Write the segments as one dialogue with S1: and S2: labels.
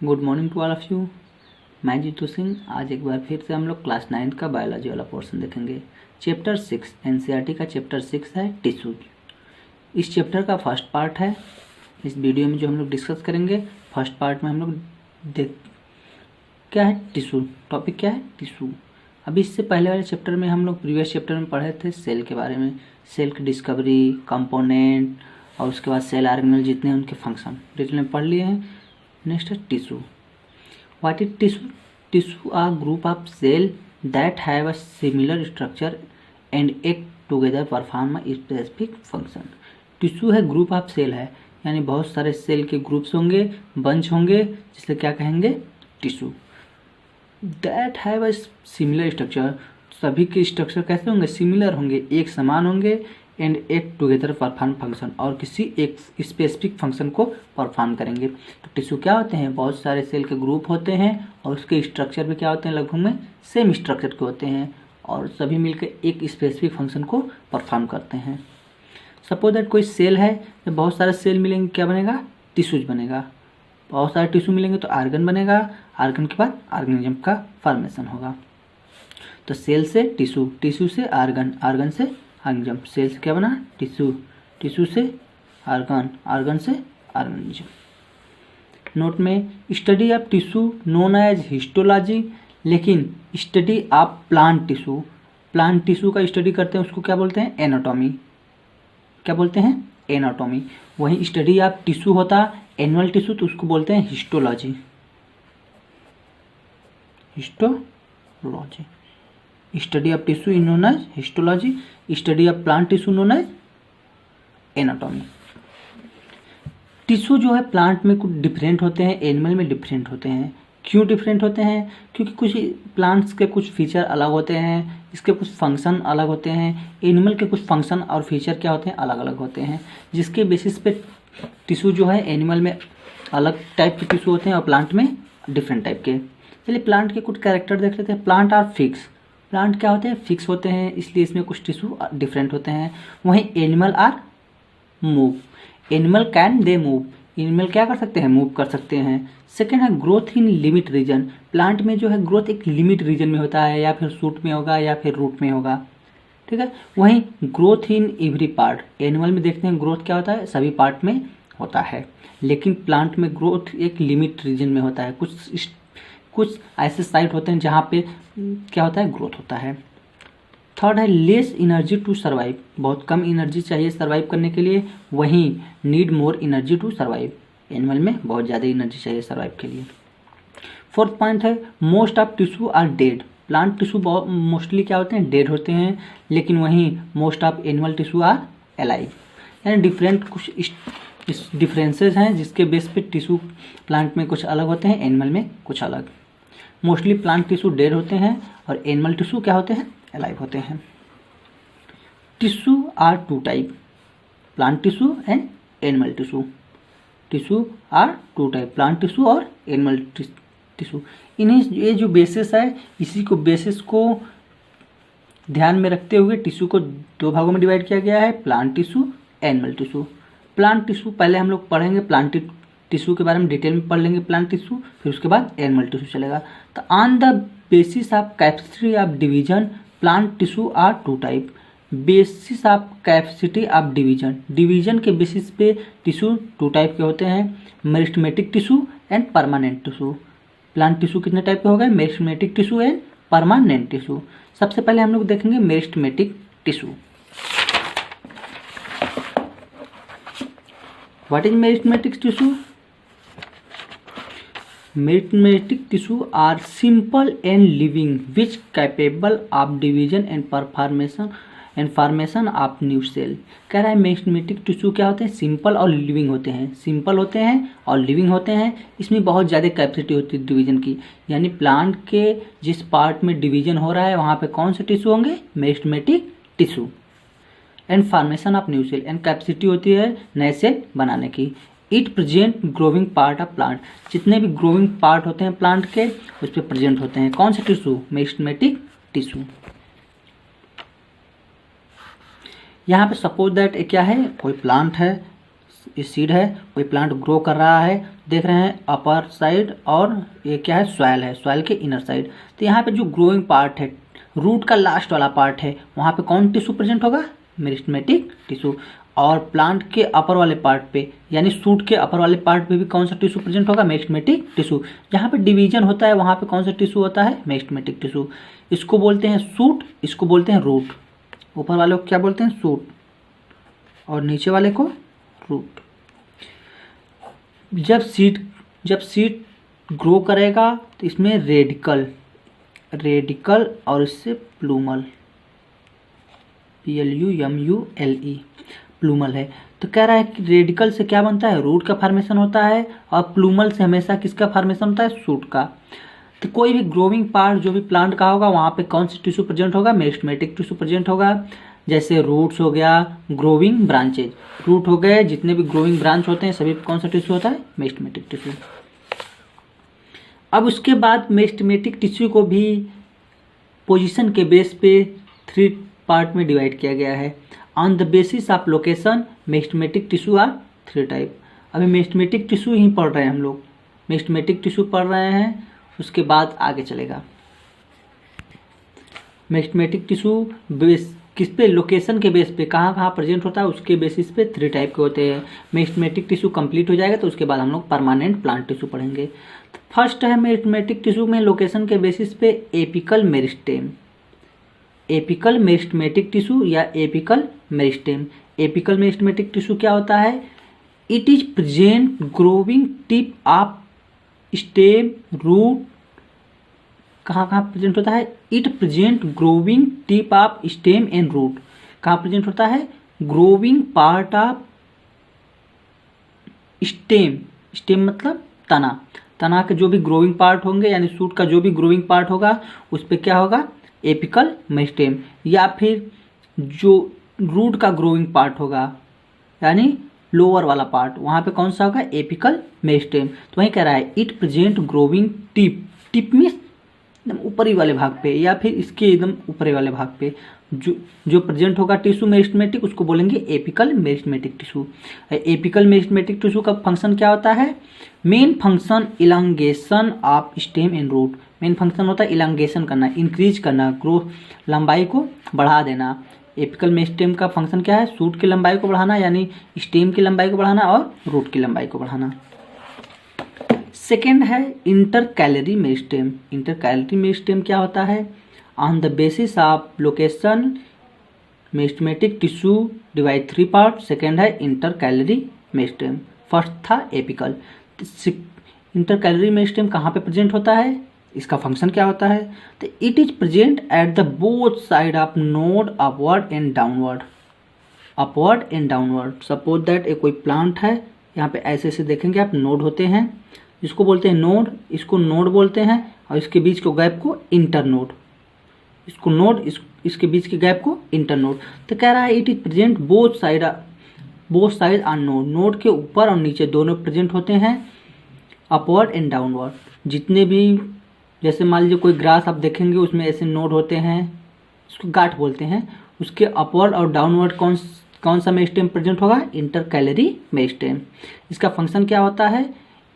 S1: Good morning to all of you. मैं जीतू सिंह। आज एक बार फिर से हम लोग क्लास 9 का बायोलॉजी वाला पोर्शन देखेंगे। चैप्टर 6 एनसीईआरटी का चैप्टर 6 है टिश्यूज। इस चैप्टर का फर्स्ट पार्ट है। इस वीडियो में जो हम लोग डिस्कस करेंगे, फर्स्ट पार्ट में हम लोग देख क्या है टिश्यू, टॉपिक क्या है टिश्यू। अभी इससे पहले वाले चैप्टर में हम लोग प्रीवियस चैप्टर में पढ़े थे सेल के बारे में, सेल की डिस्कवरी, कंपोनेंट और उसके बाद सेल ऑर्गेनेल जितने उनके फंक्शन डिटेल में पढ़ लिए हैं। नेक्स्ट है tissue. What is tissue? Tissue are group of cell that have a similar structure and act together perform a specific function. Tissue है ग्रुप ऑफ सेल है, यानी बहुत सारे सेल के ग्रुप्स होंगे, बंच होंगे, जिससे क्या कहेंगे tissue. That have a similar structure, सभी के स्ट्रक्चर कैसे होंगे? सिमिलर होंगे, एक समान होंगे। एंड एक टुगेदर परफॉर्म फंक्शन, और किसी एक स्पेसिफिक फंक्शन को परफॉर्म करेंगे। तो टिश्यू क्या होते हैं? बहुत सारे सेल के ग्रुप होते हैं और उसके स्ट्रक्चर भी क्या होते हैं? लगभग में सेम स्ट्रक्चर के होते हैं और सभी मिलकर एक स्पेसिफिक फंक्शन को परफॉर्म करते हैं। सपोज दैट कोई सेल है, जब बहुत सारे सेल मिलेंगे क्या बनेगा? टिश्यूज बनेगा। बहुत सारे टिश्यू मिलेंगे तो आर्गन बनेगा, आर्गन के बाद ऑर्गेनिज्म का फॉर्मेशन होगा। तो सेल से टिश्यू, टिश्यू से आर्गन, आर्गन से ऑर्गेनिज्म, सेल से क्या बना? टिश्यू, टिश्यू से आर्गन, आर्गन से ऑर्गेनिज्म। नोट में study of tissue known as histology, लेकिन study of plant tissue, plant tissue का स्टडी करते हैं उसको क्या बोलते हैं? एनाटॉमी। क्या बोलते हैं? एनाटॉमी। वहीं स्टडी ऑफ टिश्यू होता एनिमल टिश्यू, तो उसको बोलते हैं histology, histology. Study of tissue is known as histology, study of plant tissue known as anatomy. Tissue जो है प्लांट में कुछ डिफरेंट होते हैं, एनिमल में डिफरेंट होते हैं। क्यों डिफरेंट होते हैं? क्योंकि कुछ प्लांट्स के कुछ फीचर अलग होते हैं, इसके कुछ फंक्शन अलग होते हैं। एनिमल के कुछ फंक्शन और फीचर क्या होते हैं? अलग अलग होते हैं, जिसके बेसिस पे टिश्यू जो है एनिमल में अलग टाइप के टिश्यू होते हैं और प्लांट में डिफरेंट टाइप के। चलिए प्लांट के कुछ कैरेक्टर देख लेते हैं। प्लांट आर फिक्स, प्लांट क्या होते हैं? फिक्स होते हैं, इसलिए इसमें कुछ टिश्यू डिफरेंट होते हैं। वहीं animal are move, animal can they move, animal क्या कर सकते हैं? मूव कर सकते हैं। सेकेंड है growth in limit region, plant में जो है ग्रोथ एक लिमिट रीजन में होता है, या फिर शूट में होगा या फिर रूट में होगा, ठीक है। वहीं growth in every part, animal में देखते हैं ग्रोथ क्या होता है? सभी पार्ट में होता है, लेकिन प्लांट में ग्रोथ एक लिमिट रीजन में होता है। कुछ ऐसे साइट होते हैं जहाँ पे क्या होता है? ग्रोथ होता है। थर्ड है लेस एनर्जी टू सर्वाइव, बहुत कम एनर्जी चाहिए सर्वाइव करने के लिए, वहीं need more energy to survive, animal में बहुत ज़्यादा एनर्जी चाहिए सर्वाइव के लिए। फोर्थ पॉइंट है most of tissue are dead, plant tissue बहुत मोस्टली क्या होते हैं? डेड होते हैं, लेकिन वहीं most of animal tissue are alive. यानी डिफरेंट कुछ डिफरेंसेस हैं जिसके बेस पे टिश्यू प्लांट में कुछ अलग होते हैं, एनिमल में कुछ अलग। मोस्टली प्लांट टिश्यू डेड होते हैं और एनिमल टिश्यू क्या होते हैं? अलाइव होते हैं। Tissue are two type, plant tissue and animal tissue. Tissue are two type, plant tissue और एनिमल टिश्यू। इन्हीं ये जो बेसिस है, इसी को बेसिस को ध्यान में रखते हुए टिश्यू को दो भागों में डिवाइड किया गया है, plant tissue, animal tissue. Plant tissue पहले हम लोग पढ़ेंगे, प्लांट टिश्यू के बारे में डिटेल में पढ़ लेंगे प्लांट टिश्यू, फिर उसके बाद एनिमल टिश्यू चलेगा। तो on the basis of capacity of division plant tissue are two type, basis of capacity of division, division के बेसिस पे टिश्यू टू टाइप के होते हैं, meristematic tissue and permanent tissue. Plant tissue कितने type के हो गए? Meristematic tissue and permanent tissue. सबसे पहले हम लोग देखेंगे meristematic tissue. What is meristematic tissue? Meristematic tissue are simple and living which capable of division and formation of new cell. कह रहा है मेरिस्टेमेटिक टिश्यू क्या होते हैं? सिंपल और लिविंग होते हैं, सिंपल होते हैं और लिविंग होते हैं। इसमें बहुत ज़्यादा कैपेसिटी होती है डिवीजन की, यानी प्लांट के जिस पार्ट में डिवीजन हो रहा है वहाँ पे कौन से टिश्यू होंगे? Meristematic tissue. And formation of new cell, and capacity होती है नए सेल बनाने की। It present growing part of plant, जितने भी ग्रोविंग पार्ट होते हैं प्लांट के उस पर प्रेजेंट होते हैं कौन से टिश्यू? Meristematic tissue. यहाँ पे सपोज दैट क्या है? कोई प्लांट है, ये सीड है, कोई प्लांट ग्रो कर रहा है, देख रहे हैं अपर साइड, और ये क्या है, सॉइल है, सॉइल के इनर साइड। तो यहाँ पे जो ग्रोइंग पार्ट है, रूट का लास्ट वाला पार्ट है, वहाँ पे कौन टिश्यू प्रेजेंट होगा, मेरिस्टेमेटिक टिश्यू। और प्लांट के अपर वाले पार्ट पे यानी सूट के अपर वाले पार्ट पे भी कौन सा टिश्यू प्रेजेंट होगा, मेरिस्टेमेटिक टिश्यू। जहाँ पे डिवीजन होता है वहाँ पे कौन सा टिश्यू होता है, मेरिस्टेमेटिक टिश्यू। इसको बोलते हैं सूट, इसको बोलते हैं रूट। ऊपर वाले को क्या बोलते हैं, सूट, और नीचे वाले को रूट। जब सीड ग्रो करेगा तो इसमें रेडिकल और इससे प्लूमल, PLUMULE, प्लूमल है। तो कह रहा है कि रेडिकल से क्या बनता है, रूट का फॉर्मेशन होता है, और प्लूमल से हमेशा किसका फॉर्मेशन होता है, सूट का। तो कोई भी ग्रोइंग पार्ट जो भी प्लांट का होगा वहाँ पे कौन सा टिश्यू प्रेजेंट होगा, मेरिस्टेमेटिक टिश्यू प्रेजेंट होगा। जैसे रूट्स हो गया, ग्रोइंग ब्रांचेज, रूट हो गए, जितने भी ग्रोइंग ब्रांच होते हैं सभी कौन सा टिश्यू होता है, मेरिस्टेमेटिक टिश्यू। अब उसके बाद मेरिस्टेमेटिक टिश्यू को भी पोजीशन के बेस पे 3 पार्ट में डिवाइड किया गया है। On the basis of location meristematic tissue are 3 type. अभी मेरिस्टेमेटिक टिश्यू ही पढ़ रहे हैं हम लोग, मेरिस्टेमेटिक टिश्यू पढ़ रहे हैं, उसके बाद आगे चलेगा। मेरिस्टेमेटिक टिश्यू बेस किस पे, लोकेशन के बेस पे कहाँ कहाँ प्रेजेंट होता है उसके बेसिस पे 3 टाइप के होते हैं। मेरिस्टेमेटिक टिश्यू कंप्लीट हो जाएगा तो उसके बाद हम लोग परमानेंट प्लांट टिश्यू पढ़ेंगे। तो फर्स्ट है मेरिस्टेमेटिक टिश्यू में लोकेशन के बेसिस पे apical meristem, apical meristematic tissue या apical meristem. Apical meristematic tissue क्या होता है, it is present growing tip of stem root. कहाँ कहाँ प्रेजेंट होता है, it present growing tip of stem and root. कहाँ प्रेजेंट होता है, growing part of stem, stem मतलब तना, तना के जो भी ग्रोइंग पार्ट होंगे यानी सूट का जो भी ग्रोइंग पार्ट होगा उस पर क्या होगा, एपिकल मेरिस्टेम। या फिर जो रूट का ग्रोइंग पार्ट होगा यानी लोअर वाला पार्ट, वहाँ पे कौन सा होगा, एपिकल मेरिस्टेम। तो वही कह रहा है it present growing tip, tip means एकदम ऊपरी वाले भाग पे या फिर इसके एकदम ऊपरी वाले भाग पे जो प्रेजेंट होगा टिश्यू मेरिस्टेमेटिक उसको बोलेंगे apical meristematic tissue. Apical meristematic tissue का फंक्शन क्या होता है, main function elongation of stem and root. Main function होता है इलांगेशन करना, इंक्रीज करना, ग्रोथ, लंबाई को बढ़ा देना। एपिकल मेरिस्टेम का फंक्शन क्या है, सूट की लंबाई को बढ़ाना यानी स्टेम की लंबाई को बढ़ाना और रूट की लंबाई को बढ़ाना। सेकेंड है इंटरकैलरी मेरिस्टेम। इंटरकैलरी मेरिस्टेम क्या होता है, on the basis of location meristematic tissue divide 3 part. Second है इंटरकैलरी मेरिस्टेम, फर्स्ट था एपिकल। इंटरकैलरी मेरिस्टेम कहाँ पे प्रेजेंट होता है, इसका फंक्शन क्या होता है, तो it is present at the both side of node upward and downward, upward and downward. Suppose that एक कोई प्लांट है, यहाँ पे ऐसे ऐसे देखेंगे आप, नोड होते हैं जिसको बोलते हैं नोड, इसको नोड बोलते हैं, और इसके बीच के गैप को इंटरनोड, इसको नोड, इसके बीच के गैप को इंटरनोड। तो कह रहा है it is present both side are node, node के ऊपर और नीचे दोनों प्रेजेंट होते हैं, अपवर्ड एंड डाउनवर्ड। जितने भी, जैसे मान लीजिए कोई ग्रास आप देखेंगे उसमें ऐसे नोड होते हैं, उसको गांठ बोलते हैं, उसके अपवर्ड और डाउनवर्ड कौन सा मेरिस्टेम प्रेजेंट होगा, इंटरकैलरी मेरिस्टेम। इसका फंक्शन क्या होता है,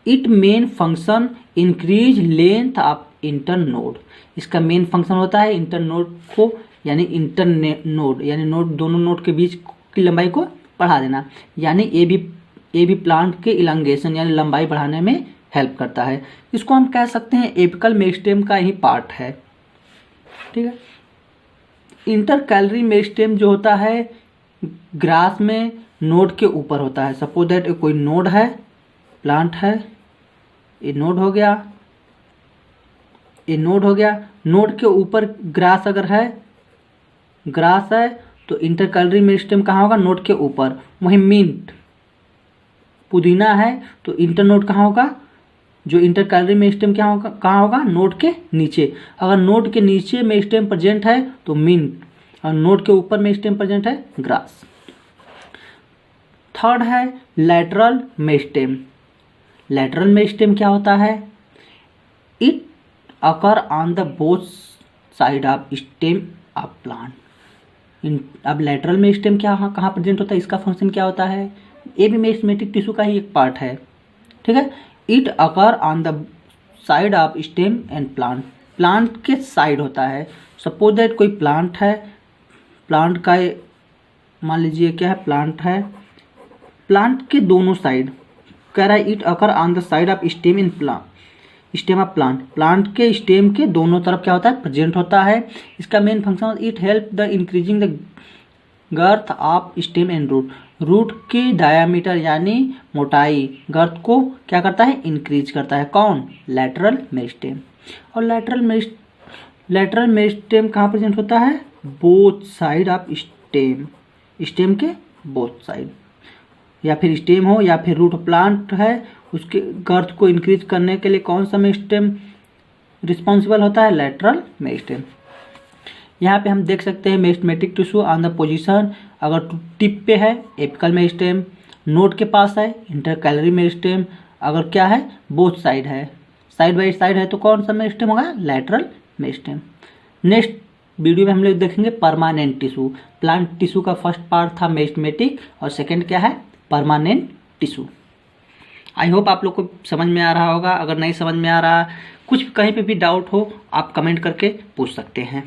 S1: it main function increase length of internode. इसका मेन फंक्शन होता है इंटरनोड को यानी इंटरनोड यानी नोड, दोनों नोड के बीच की लंबाई को बढ़ा देना, यानी ये भी प्लांट के इलांगेशन यानी लंबाई बढ़ाने में हेल्प करता है। इसको हम कह सकते हैं एपिकल मेरिस्टेम का ही पार्ट है, ठीक है। इंटरकैलरी मेरिस्टेम जो होता है ग्रास में नोड के ऊपर होता है। सपोज दैट कोई नोड है, प्लांट है, ये नोड हो गया, ये नोड हो गया, नोड के ऊपर ग्रास अगर है, ग्रास है तो इंटरकैलरी मेरिस्टेम कहाँ होगा, नोड के ऊपर। वहीं मिंट, पुदीना है तो इंटरनोड कहाँ होगा, जो इंटरकैलरी मेरिस्टेम क्या होगा, कहाँ होगा, नोड के नीचे। अगर नोड के नीचे मेरिस्टेम प्रेजेंट है तो मिंट, और नोड के ऊपर मेरिस्टेम प्रेजेंट है ग्रास। थर्ड है लैटरल मेरिस्टेम। लैटरल मेरिस्टेम क्या होता है, it occur on the both side of stem of plant. अब लैटरल मेरिस्टेम क्या कहाँ प्रेजेंट होता है, इसका फंक्शन क्या होता है, ये भी मेरिस्टेमेटिक टिश्यू का ही एक पार्ट है, ठीक है। It occur on the side of stem and plant, plant के साइड होता है। सपोज दैट कोई प्लांट है, प्लांट का मान लीजिए क्या है, प्लांट है, प्लांट के दोनों साइड कह रहा है it occur on the side of stem in plant, stem of plant, plant के स्टेम के दोनों तरफ क्या होता है, प्रेजेंट होता है। इसका main function it help the increasing the girth of stem and root, root की डायामीटर यानी मोटाई, गर्थ को क्या करता है, इंक्रीज करता है। कौन, लैटरल मेरिस्टेम। और लैटरल मेरिस्टेम कहाँ प्रेजेंट होता है, both side of stem, stem के बोथ साइड, या फिर स्टेम हो या फिर रूट प्लांट है, उसके गर्थ को इंक्रीज करने के लिए कौन सा मेरिस्टेम रिस्पॉन्सिबल होता है, लैटरल मेरिस्टेम। यहाँ पे हम देख सकते हैं meristematic tissue on the position, अगर टिप पे है एपिकल मेरिस्टेम, नोड के पास है इंटरकैलरी मेरिस्टेम, अगर क्या है बोथ साइड है, साइड बाई साइड है तो कौन सा मेरिस्टेम होगा, लैटरल मेरिस्टेम। नेक्स्ट वीडियो में हम लोग देखेंगे परमानेंट टिश्यू। प्लांट टिश्यू का फर्स्ट पार्ट था मेरिस्टेमेटिक और सेकंड क्या है, परमानेंट टिश्यू। आई होप आप लोग को समझ में आ रहा होगा। अगर नहीं समझ में आ रहा, कुछ कहीं पे भी डाउट हो आप कमेंट करके पूछ सकते हैं।